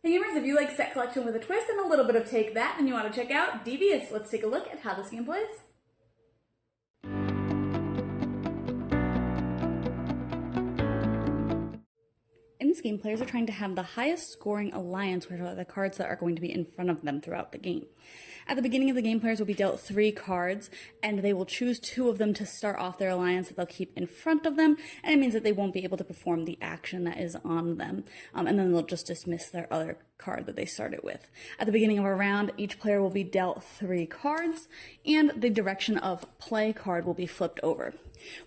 Hey gamers, if you like set collection with a twist and a little bit of take that, then you want to check out Devious. Let's take a look at how this game plays. In this game, players are trying to have the highest scoring alliance, which are the cards that are going to be in front of them throughout the game. At the beginning of the game, players will be dealt 3 cards, and they will choose 2 of them to start off their alliance that they'll keep in front of them, and it means that they won't be able to perform the action that is on them, and then they'll just dismiss their other card that they started with. At the beginning of a round, each player will be dealt 3 cards, and the direction of play card will be flipped over.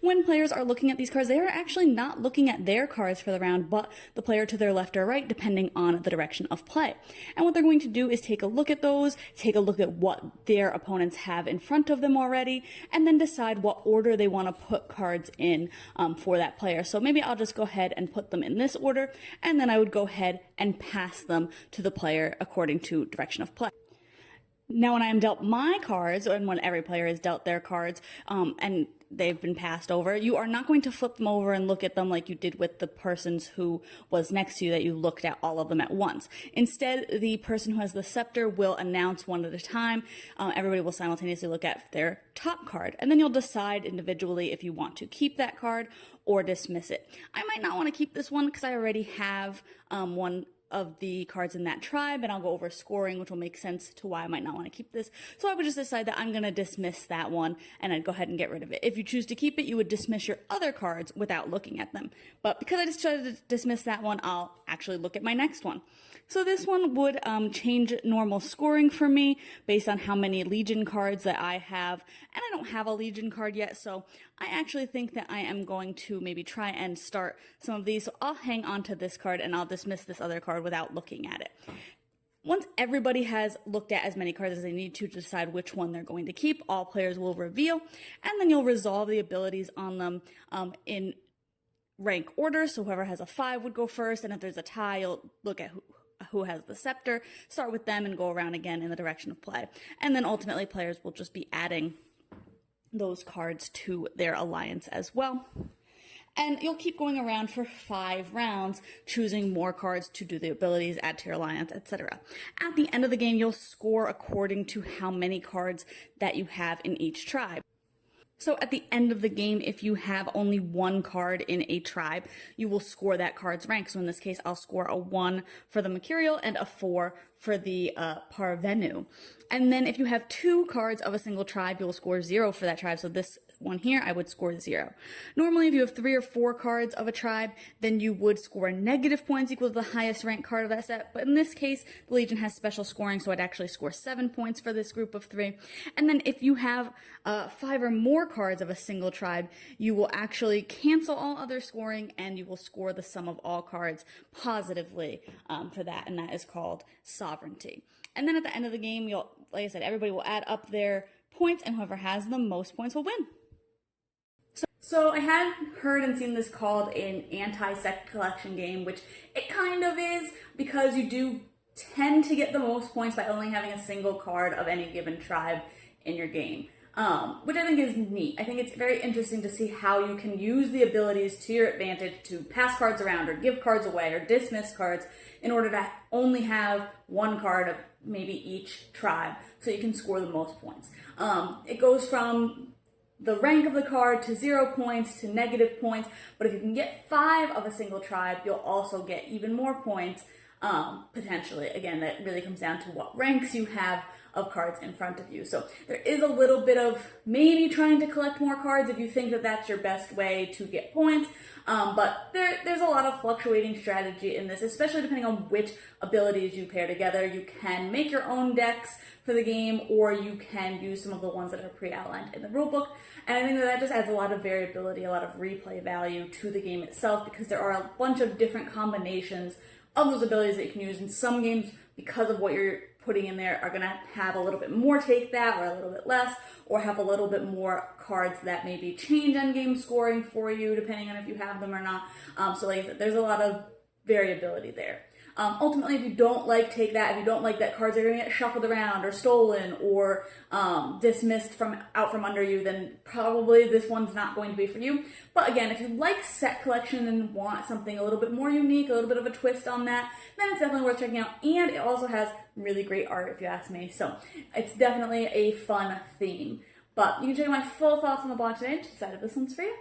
When players are looking at these cards, they are actually not looking at their cards for the round, but the player to their left or right, depending on the direction of play. And what they're going to do is take a look at those, take a look at what their opponents have in front of them already, and then decide what order they want to put cards in for that player. So maybe I'll just go ahead and put them in this order, and then I would go ahead and pass them to the player according to direction of play. Now, when I am dealt my cards, and when every player is dealt their cards, and they've been passed over, you are not going to flip them over and look at them like you did with the persons who was next to you, that you looked at all of them at once. Instead, the person who has the scepter will announce one at a time. Everybody will simultaneously look at their top card, and then you'll decide individually if you want to keep that card or dismiss it. I might not want to keep this one because I already have one of the cards in that tribe, and I'll go over scoring, which will make sense to why I might not want to keep this. So I would just decide that I'm going to dismiss that one, and I'd go ahead and get rid of it. If you choose to keep it, you would dismiss your other cards without looking at them. But because I decided to dismiss that one, I'll actually look at my next one. So this one would change normal scoring for me based on how many Legion cards that I have, and I don't have a Legion card yet, so I actually think that I am going to maybe try and start some of these. So I'll hang on to this card and I'll dismiss this other card without looking at it. Once everybody has looked at as many cards as they need to decide which one they're going to keep, all players will reveal, and then you'll resolve the abilities on them in rank order. So whoever has a 5 would go first, and if there's a tie, you'll look at who has the scepter, start with them, and go around again in the direction of play. And then ultimately players will just be adding those cards to their alliance as well. And you'll keep going around for 5 rounds, choosing more cards to do the abilities, add to your alliance, etc. At the end of the game, you'll score according to how many cards that you have in each tribe. So at the end of the game, if you have only 1 card in a tribe, you will score that card's rank. So in this case, I'll score a 1 for the Mercurial and a 4 for the Parvenu. And then if you have 2 cards of a single tribe, you'll score 0 for that tribe. So this one here, I would score 0. Normally, if you have 3 or 4 cards of a tribe, then you would score negative points equal to the highest ranked card of that set. But in this case, the Legion has special scoring, so I'd actually score 7 points for this group of 3. And then if you have 5 or more cards of a single tribe, you will actually cancel all other scoring, and you will score the sum of all cards positively for that, and that is called sovereignty. And then at the end of the game, like I said, everybody will add up their points, and whoever has the most points will win. So I had heard and seen this called an anti-set collection game, which it kind of is, because you do tend to get the most points by only having a single card of any given tribe in your game, which I think is neat. I think it's very interesting to see how you can use the abilities to your advantage to pass cards around or give cards away or dismiss cards in order to only have 1 card of maybe each tribe so you can score the most points. It goes from the rank of the card to 0 points to negative points, but if you can get 5 of a single tribe, you'll also get even more points, potentially. Again, that really comes down to what ranks you have of cards in front of you. So there is a little bit of maybe trying to collect more cards if you think that that's your best way to get points, but there's a lot of fluctuating strategy in this, especially depending on which abilities you pair together. You can make your own decks for the game, or you can use some of the ones that are pre-outlined in the rulebook, and I think that just adds a lot of variability, a lot of replay value to the game itself, because there are a bunch of different combinations of those abilities that you can use. In some games, because of what you're putting in there, are going to have a little bit more take that, or a little bit less, or have a little bit more cards that maybe change endgame scoring for you, depending on if you have them or not. So like I said, there's a lot of variability there. Ultimately, if you don't like Take That, if you don't like that cards are going to get shuffled around or stolen or dismissed out from under you, then probably this one's not going to be for you. But again, if you like set collection and want something a little bit more unique, a little bit of a twist on that, then it's definitely worth checking out. And it also has really great art, if you ask me. So it's definitely a fun theme. But you can check out my full thoughts on the blog today and decide if this one's for you.